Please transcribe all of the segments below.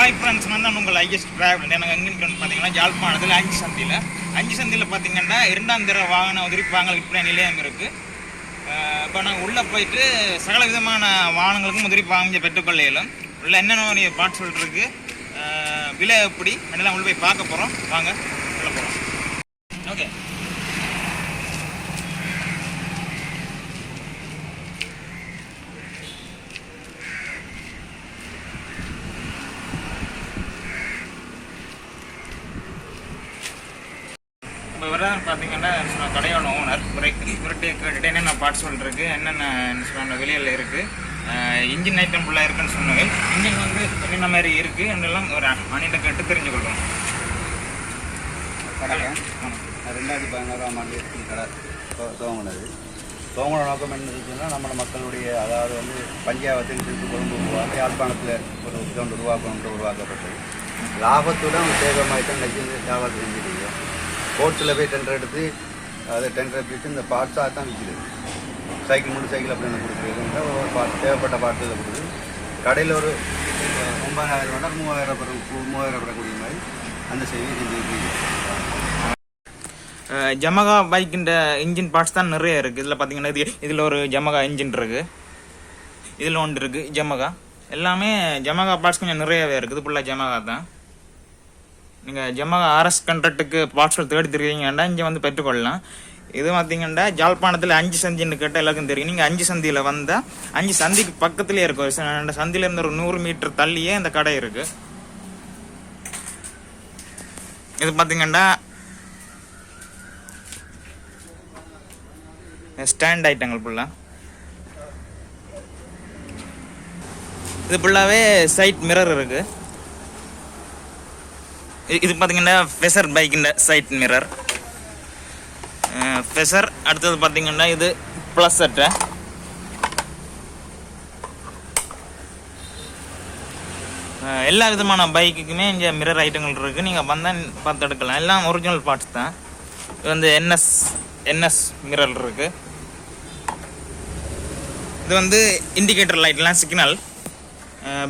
Hi friends, நான் உங்கள் IS travel. எனக்கு எங்கே நிற்கணும்னு பார்த்தீங்கன்னா யாழ்ப்பாணத்தில் அஞ்சு சந்தியில் பார்த்தீங்கன்னா 2ஆம் தர வாகன உதிரிப்பு வாங்கல் விற்பனை நிலையம் இருக்குது. இப்போ நாங்கள் உள்ளே போயிட்டு சகல விதமான வாகனங்களுக்கும் உதிரிப்பு வாங்கி பெற்றுக்கொள்ள இயலும். உள்ள என்னென்ன பார்ட்ஸ் இருக்குது, விலை எப்படி என்னெல்லாம் உள்ள போய் பார்க்க போகிறோம். வாங்க உள்ள போகிறோம். ஓகே, இப்போ இவர் தான் பார்த்தீங்கன்னா கடையோட ஓனர். இவர்கிட்ட கேட்டுட்டு என்னென்ன பார்ட்ஸ் சொல்லிருக்கு, என்னென்ன சொன்ன வெளியில் இருக்குது, இன்ஜின் ஐட்டம் ஃபுல்லாக இருக்குன்னு சொன்னது. இன்ஜின் வந்து என்னென்ன மாதிரி இருக்குது என்னெல்லாம் ஒரு அணிகிட்ட கேட்டு தெரிஞ்சுக்கொள்கிறோம். கடை 2016ஆம் ஆண்டு கடை துவங்கினது. துவங்கின நோக்கம் என்ன இருக்குன்னா, நம்ம மக்களுடைய அதாவது வந்து பஞ்சாயத்தில் திருப்பி கொண்டு உருவாக்க யாழ்ப்பாணத்தில் ஒரு கிரௌண்ட் உருவாக்கப்பட்டது. லாபத்துடன் சேகமாயிட்டம் நெஞ்சு வியாபாரம் செஞ்சுருக்கோம். கோர்ட்டில் போய் டெண்டர் எடுத்து அதை டெண்டர் பிடிச்சி இந்த பார்ட்ஸாக தான் விற்கிது. சைக்கிள் முழு சைக்கிள் அப்படின்னு கொடுக்குறது ஒரு பார்ட் தேவைப்பட்ட பார்ட்டில் கொடுக்குது. கடையில் ஒரு 9,000 ரூபா 3,000 பெறக்கூடிய மாதிரி அந்த செய்தி செஞ்சு. ஜமகா பைக்கின்ற இன்ஜின் பார்ட்ஸ் தான் நிறைய இருக்குது. இதில் பார்த்தீங்கன்னா இதில் ஒரு ஜமகா இன்ஜின் இருக்குது, இதில் ஒன்று இருக்குது ஜமகா. எல்லாமே ஜமகா பார்ட்ஸ் கொஞ்சம் நிறையவே இருக்குது. ஃபுல்லாக ஜமகா தான். நீங்கள் ஜமகா ஆர்எஸ் கண்ட்ராக்டுக்கு பார்ட்ஸ்கள் தேடி தெரியுங்கன்னா இங்கே வந்து பெற்றுக்கொள்ளலாம். இது பார்த்தீங்கன்னா யாழ்ப்பாணத்தில் 5 சந்தின்னு கேட்டால் எல்லாருக்கும் தெரியும். நீங்கள் 5 சந்தியில் வந்தால் 5 சந்திக்கு பக்கத்துலேயே இருக்கும். சந்தியிலேருந்து ஒரு 100 மீட்டர் தள்ளியே இந்த கடை இருக்குது. இது பார்த்தீங்கன்னா ஸ்டாண்ட் ஐட்டங்கள் ஃபுல்லாக. இது ஃபுல்லாகவே சைட் மிரர் இருக்குது. இது பார்த்தீங்கன்னா ஃபெசர் பைக்கின் சைட் மிரர் ஃபெசர். அடுத்தது பார்த்தீங்கன்னா இது ப்ளஸ் அட்டை. எல்லா விதமான பைக்குக்குமே இங்கே மிரர் ஐட்டங்கள் இருக்குது. நீங்கள் வந்தால் பார்த்து எடுக்கலாம். எல்லாம் ஒரிஜினல் பார்ட்ஸ் தான். இது வந்து என்எஸ் மிரர் இருக்குது. இது வந்து இண்டிகேட்டர் லைட்லாம் சிக்னல்,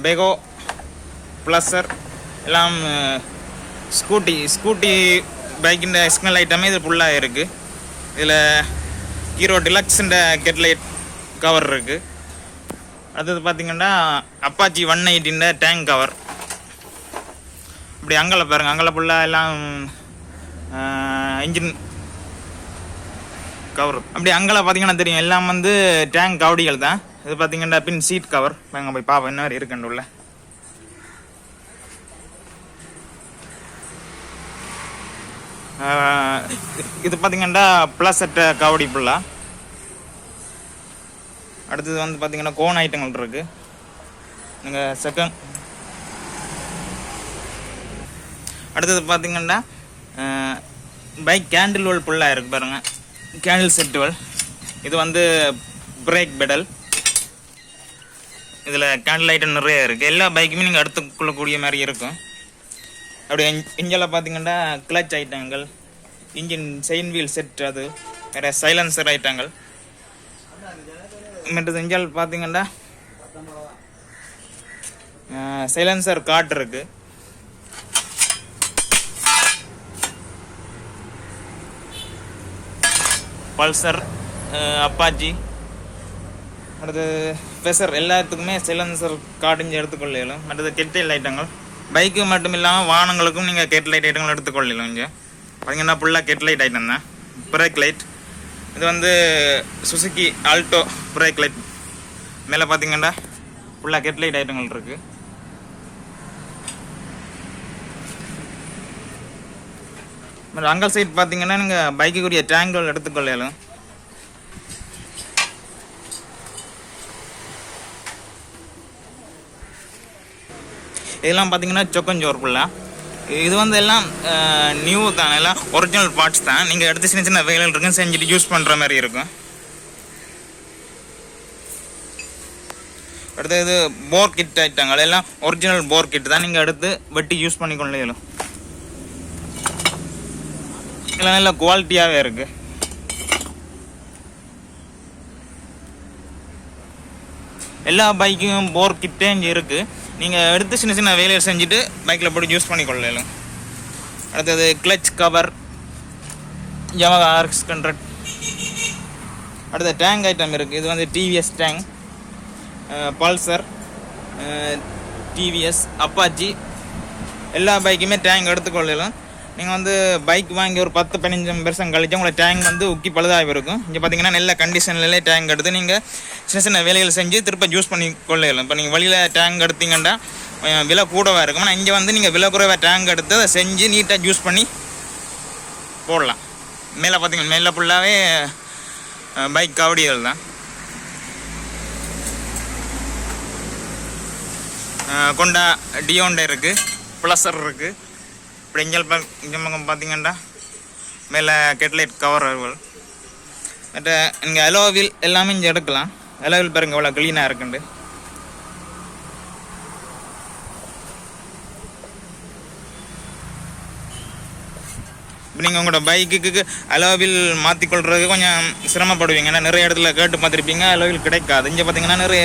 பெகோ, ப்ளஸர் எல்லாம் ஸ்கூட்டி பைக்கின் சிக்னல் ஐட்டமே இது ஃபுல்லாக இருக்குது. இதில் ஹீரோ டிலக்ஸுன்ற கெட்லைட் கவர் இருக்குது. அடுத்தது பார்த்திங்கன்னா அப்பாச்சி 180 டேங்க் கவர். இப்படி அங்கலை பாருங்கள், அங்கலை ஃபுல்லாக எல்லாம் இன்ஜின் கவர். அப்படி அங்கலை பார்த்தீங்கன்னா தெரியும், எல்லாம் வந்து டேங்க் கவடிகள் தான். இது பார்த்தீங்கன்னா பின் சீட் கவர். நாங்கள் போய் பார்ப்போம் என்ன மாதிரி இருக்குன்னு உள்ள. இது பார்த்தீங்கன்னா ப்ளஸ் அட்ட கவடி ஃபுல்லாக. அடுத்தது வந்து பார்த்தீங்கன்னா கோன் ஐட்டங்கள் இருக்குது. நீங்கள் செகண்ட். அடுத்தது பார்த்தீங்கன்னா பைக் கேண்டில் வால் ஃபுல்லாக இருக்குது பாருங்கள், கேண்டில் செட் வால். இது வந்து பிரேக் பெடல். இதில் கேண்டில் ஐட்டம் நிறைய இருக்குது. எல்லா பைக்குமே நீங்கள் எடுத்துக்கொள்ளக்கூடிய மாதிரி இருக்கும். அப்படியே இஞ்செல்லாம் பார்த்தீங்கன்னா கிளச் ஐட்டங்கள், இன்ஜின் செயின் வீல் செட், அது வேறு சைலன்சர் ஐட்டங்கள். மற்றது இஞ்சல் பார்த்தீங்கன்னா சைலன்சர் கார்ட் இருக்குது. பல்சர், அப்பாச்சி, அடுத்து ஃபெசர் எல்லாத்துக்குமே சைலன்சர் கார்டு இங்கே எடுத்துக்கொள்ளலாம். மற்றது கெட்டைல் ஐட்டங்கள். பைக்கு மட்டும் இல்லாமல் வாகனங்களுக்கும் நீங்கள் கெட் லைட் ஐட்டங்கள் எடுத்துக்கொள்ளலாம். இங்கே பார்த்தீங்கன்னா ஃபுல்லாக கெட் லைட் ஐட்டம் தான். பிரேக் லைட், இது வந்து சுசுகி ஆல்டோ பிரேக் லைட். மேலே பார்த்தீங்கன்னா ஃபுல்லாக கெட் லைட் ஐட்டங்கள் இருக்குது. அங்கல் சைட் பார்த்தீங்கன்னா நீங்கள் பைக்குக்குரிய டேங்குகள் எடுத்துக்கொள்ளலாம். இதெல்லாம் பார்த்தீங்கன்னா சொக்கஞ்சோர் ஃபுல்லாக. இது வந்து எல்லாம் நியூ தான், எல்லாம் ஒரிஜினல் பார்ட்ஸ் தான். நீங்கள் எடுத்து சின்ன சின்ன வேலைகள் இருக்குன்னு செஞ்சுட்டு யூஸ் பண்ணுற மாதிரி இருக்கும். அடுத்து இது போர் கிட் ஐட்டங்கள், எல்லாம் ஒரிஜினல் போர் கிட் தான். நீங்கள் எடுத்து வெட்டி யூஸ் பண்ணிக்கொள்ளலாம். எல்லாம் நல்ல குவாலிட்டியாகவே இருக்குது. எல்லா பைக்கும் போர் கிட்டே இங்கே இருக்குது. நீங்கள் எடுத்து சின்ன சின்ன வேலையை செஞ்சுட்டு பைக்கில் போட்டு யூஸ் பண்ணிக்கொள்ளலாம். அடுத்தது கிளச் கவர் Yamaha RX100. அடுத்த டேங்க் ஐட்டம் இருக்குது. இது வந்து TVS tank, Pulsar, TVS, Apache எல்லா பைக்குமே டேங்க் எடுத்துக்கொள்ளலாம். நீங்கள் வந்து பைக் வாங்கி ஒரு 10-15 வருஷம் கழிச்சு உங்களை டேங்க் வந்து உக்கி பழுதாகி இருக்கும். இங்கே பார்த்தீங்கன்னா நல்ல கண்டிஷன்லேயே டேங்க் எடுத்து நீங்கள் சின்ன சின்ன வேலைகள் செஞ்சு திருப்ப யூஸ் பண்ணி கொள்ளலாம். இப்போ நீங்கள் வழியில் டேங்க் எடுத்தீங்கன்னா விலை கூடவாக இருக்கும். ஆனால் இங்கே வந்து நீங்கள் விலை குறைவாக டேங்க் எடுத்து அதை செஞ்சு நீட்டாக யூஸ் பண்ணி போடலாம். மேலே பார்த்தீங்கன்னா மேலே ஃபுல்லாகவே பைக் கவடிகள் தான். கொண்டா டியோண்டா இருக்குது, ப்ளஸர் இருக்குது. இப்படி இங்கே பக்கம் பார்த்தீங்கன்னா மேலே கெட்லைட் கவர்கள். மற்ற இங்கே அலோவில் எல்லாமே இங்கே எடுக்கலாம். அலோவில் பாருங்க எவ்வளோ க்ளீனாக இருக்குண்டு. இப்போ நீங்கள் உங்களோட பைக்குக்கு அலோவில் மாற்றிக்கொள்றதுக்கு கொஞ்சம் சிரமப்படுவீங்க. ஏன்னா நிறைய இடத்துல கேட்டு பார்த்துருப்பீங்க, அலோவில் கிடைக்காது. இங்கே பார்த்தீங்கன்னா நிறைய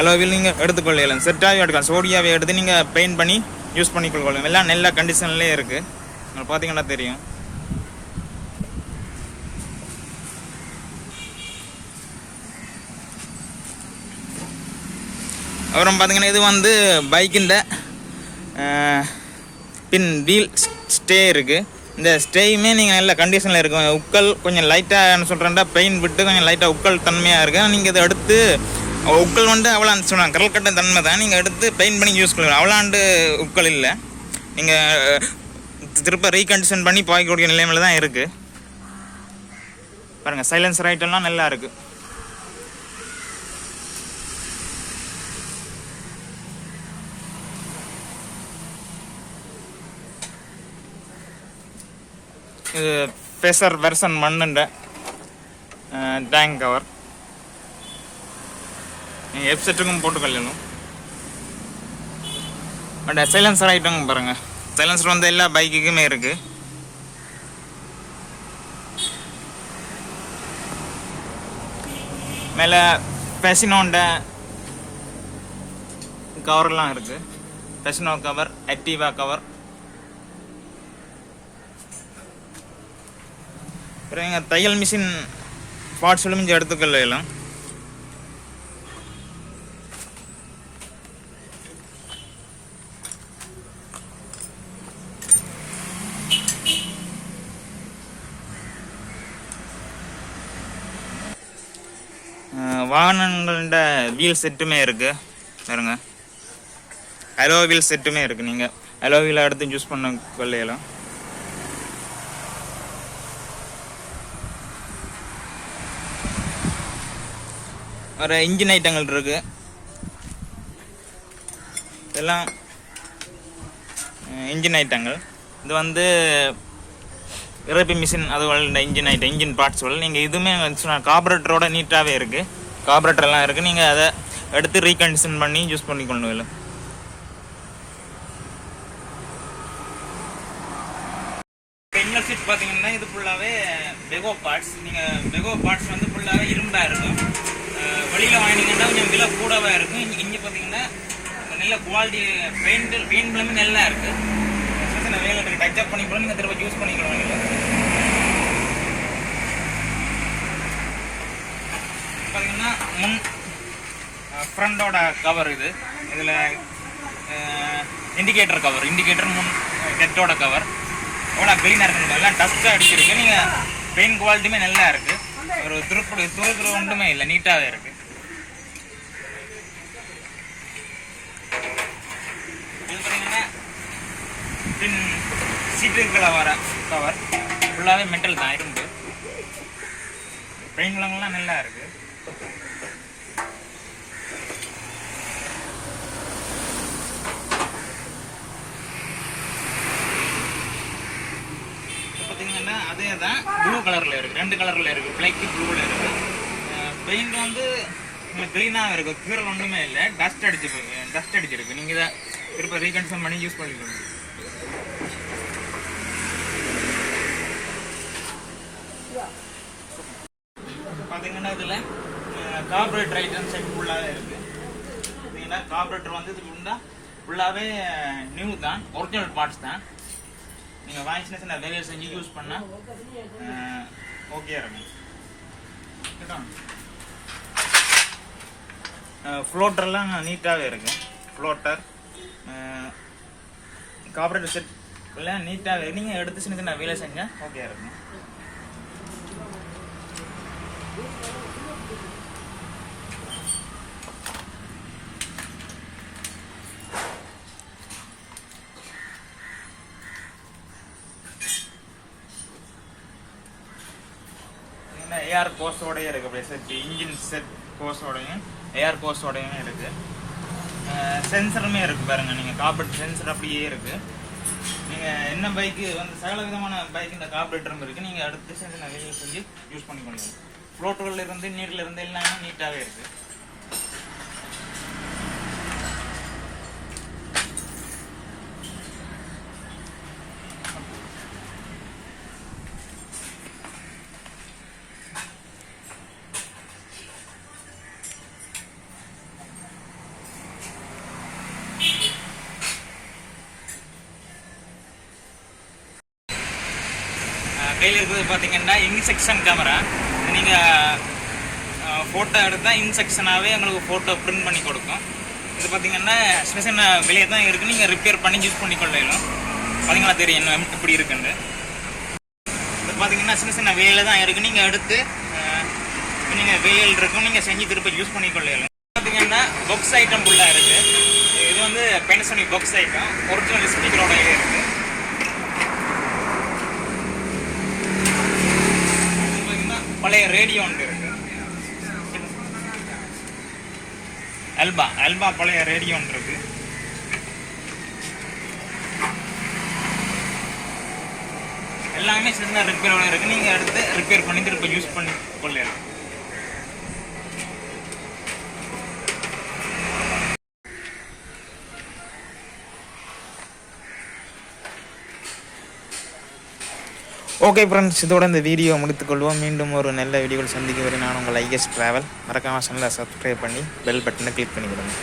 அலோவில் நீங்கள் எடுத்துக்கொள்ளலாம். செட்டாகவே எடுக்கலாம். சோடியாவே எடுத்து நீங்கள் பெயிண்ட் பண்ணி யூஸ் பண்ணிக்கொள்ளலாம். எல்லாம் நல்ல கண்டிஷன்லேயே இருக்குது. உங்களுக்கு பார்த்தீங்கன்னா தெரியும். அப்புறம் பார்த்தீங்கன்னா இது வந்து பைக்கின் பின் வீல் ஸ்டே இருக்குது. இந்த ஸ்டேயுமே நீங்கள் நல்ல கண்டிஷனில் இருக்கும். உக்கல் கொஞ்சம் லைட்டாக என்ன சொல்கிறேன்டா பெயின் விட்டு கொஞ்சம் லைட்டாக உக்கல் தன்மையாக இருக்குது. நீங்கள் இதை எடுத்து உக்கல் வந்து அவ்வளோ சொல்லுவாங்க கடல் கட்ட தன்மை தான். நீங்கள் எடுத்து பெயிண்ட் பண்ணி யூஸ் பண்ணுவீங்க. அவ்வளோண்டு உக்கல் இல்லை. நீங்கள் திருப்ப ரீகண்டிஷன் பண்ணி போய்க்கூடிய நிலைமையில் தான் இருக்குது. பாருங்கள் சைலன்சர் ஐட்டம்லாம் நல்லா இருக்குது. இது ஃபேசர் வெர்சன் 1 டேங்க் கவர். நீங்கள் வெப்சைட்டுக்கும் போட்டுக்கொள்ளணும். பட் சைலன்சர் ஐட்டம் பாருங்கள். சைலன்சர் வந்து எல்லா பைக்குக்குமே இருக்குது. மேலே ஃபெசினோண்ட கவர்லாம் இருக்குது. ஃபெசினோ கவர், ஆக்டிவா கவர். அப்புறம் தையல் மிஷின் பார்ட்ஸ்களும் இங்கே எடுத்துக்கொள்ளலாம். வாகனங்களோட வீல் செட்டுமே இருக்குது பாருங்க. அலோ வீல் செட்டுமே இருக்குது. நீங்கள் அலோ வீலை எடுத்து யூஸ் பண்ண கொள்ளையலாம். ஒரு இன்ஜின் ஐட்டங்கள் இருக்குது. இதெல்லாம் இன்ஜின் ஐட்டங்கள். இது வந்து இறப்பி மிஷின் அதுவள் இந்த இன்ஜின் ஐட்டம், இன்ஜின் பார்ட்ஸ்கள். நீங்கள் இதுவுமே கார்பரேட்டரோட நீட்டாகவே இருக்குது. கார்பரேட்டர்லாம் இருக்குது. நீங்கள் அதை எடுத்து ரீகண்டிஷன் பண்ணி யூஸ் பண்ணிக்கொள்ளணும். இல்லை இன்னொரு சீட் பார்த்தீங்கன்னா இது ஃபுல்லாகவே பெகோ பார்ட்ஸ். நீங்கள் பெகோ பார்ட்ஸ் வந்து ஃபுல்லாகவே இரும்பாக இருக்கும். வெளியில் வாங்கினீங்கன்னா கொஞ்சம் விலை கூடவே இருக்கும். இங்கே பார்த்தீங்கன்னா நல்ல குவாலிட்டி பெயிண்ட் எல்லாமே நல்லா இருக்குது. சின்ன வேலை இருக்குது. டச்சப் பண்ணி கூட நீங்கள் திரும்ப யூஸ் பண்ணிக்கலாம். பார்த்தீங்கன்னா முன் ஃப்ரண்டோட கவர் இது. இதில் இண்டிகேட்டர் கவர், இண்டிகேட்டர் முன் ஹெட்டோட கவர் எவ்வளோ க்ளீனாக இருக்குன்னு எல்லாம் டஸ்ட்டாக அடிச்சிருக்கு. நீங்கள் பெயிண்ட் குவாலிட்டியுமே நல்லா இருக்குது. ஒரு துரு ஒன்றுமே இல்லை, நீட்டாகவே இருக்குது. இது பார்த்தீங்கன்னா பின் சீட்டுகளை வர கவர் ஃபுல்லாகவே மெட்டல் தான், இரும்பு. பெயிண்ட் விலங்கெல்லாம் நல்லா இருக்குது. பார்த்தீங்கன்னா அதே தான் ப்ளூ கலரில் இருக்குது. 2 கலரில் இருக்குது. பிளாக்கு ப்ளூவில் இருக்குது. பெயிண்ட் வந்து க்ளீனாக இருக்குது. கீரல் ஒன்றுமே இல்லை. டஸ்ட் அடிச்சிருக்கு. நீங்கள் இதை திருப்ப ரீகன்ஃபார்ம் பண்ணி யூஸ் பண்ணிக்கணும். பார்த்தீங்கன்னா இதில் கார்பரேட்டர் ஐட்டம் செட் ஃபுல்லாக இருக்குது. பார்த்தீங்கன்னா கார்பரேட்டர் வந்து இதுக்கு உண்டா ஃபுல்லாகவே நியூ தான், ஒரிஜினல் பார்ட்ஸ் தான். நீங்கள் வாங்கி சின்ன சின்ன வேலையை செஞ்சு யூஸ் பண்ணால் ஓகே இருக்கும். ஃப்ளோட்டர்லாம் நீட்டாகவே இருக்கு. ஃப்ளோட்டர் கார்பரேட் செட் எல்லாம் நீட்டாகவே நீங்கள் எடுத்து சின்ன சின்ன வேலை செஞ்சால் ஓகே இருக்கும். ஏஆர் கோஸோடய இருக்கு. அப்படியே செட் இன்ஜின் செட் கோஸோடையும் ஏஆர் கோஸோடையும் இருக்கு. சென்சருமே இருக்கு பாருங்க. நீங்கள் கார்பரேட் சென்சர் அப்படியே இருக்கு. நீங்கள் என்ன பைக்கு வந்து சகல விதமான பைக் இந்த கார்பரேட்டரும் இருக்கு. நீங்கள் அடுத்து செஞ்சு நான் வெளியே செஞ்சு யூஸ் பண்ணிக்கொள்ளலாம். ஃப்ளோட்டர்ல இருந்து நீர்ல இருந்து எல்லாமே நீட்டாகவே இருக்கு. கையில் இருக்கிறது பார்த்தீங்கன்னா இன்செக்ஷன் கேமரா. நீங்கள் ஃபோட்டோ எடுத்தால் இன்செக்ஷனாகவே உங்களுக்கு ஃபோட்டோ பிரிண்ட் பண்ணி கொடுக்கும். இது பார்த்தீங்கன்னா சின்ன சின்ன வெளியே தான் இருக்குது. நீங்கள் ரிப்பேர் பண்ணி யூஸ் பண்ணிக்கொள்ளலாம். பார்த்தீங்கன்னா தெரியும் என்ன இப்படி இருக்குன்னு. இது பார்த்தீங்கன்னா சின்ன சின்ன வேலையில் தான் இருக்குது. நீங்கள் எடுத்து நீங்கள் வேலையில் இருக்கும், நீங்கள் செஞ்சு திருப்பி யூஸ் பண்ணிக்கொள்ளலாம். பார்த்தீங்கன்னா பாக்ஸ் ஐட்டம் ஃபுல்லாக இருக்குது. இது வந்து பென்சனி பாக்ஸ் ஐட்டம் ஒரிஜினல் ஸ்பீக்கரோடய இருக்குது. பழைய ரேடியோ ஒன்று இருக்கு. அல்பா பழைய ரேடியோ ஒன்று இருக்கு. எல்லாமே சின்ன ரிப்பேரோட இருக்கு. நீங்க எடுத்து ரிப்பேர் பண்ணி திருப்பி யூஸ் பண்ணி கொள்ளலாம். ஓகே ஃப்ரெண்ட்ஸ், இதோட இந்த வீடியோ முடித்துக்கொள்வோம். மீண்டும் ஒரு நல்ல வீடியோவில் சந்திக்க வரை நான் உங்கள் ஐஎஸ் ட்ராவல். மறக்காமல் சேனலை சப்ஸ்கிரைப் பண்ணி பெல் பட்டனை கிளிக் பண்ணி கொடுங்க.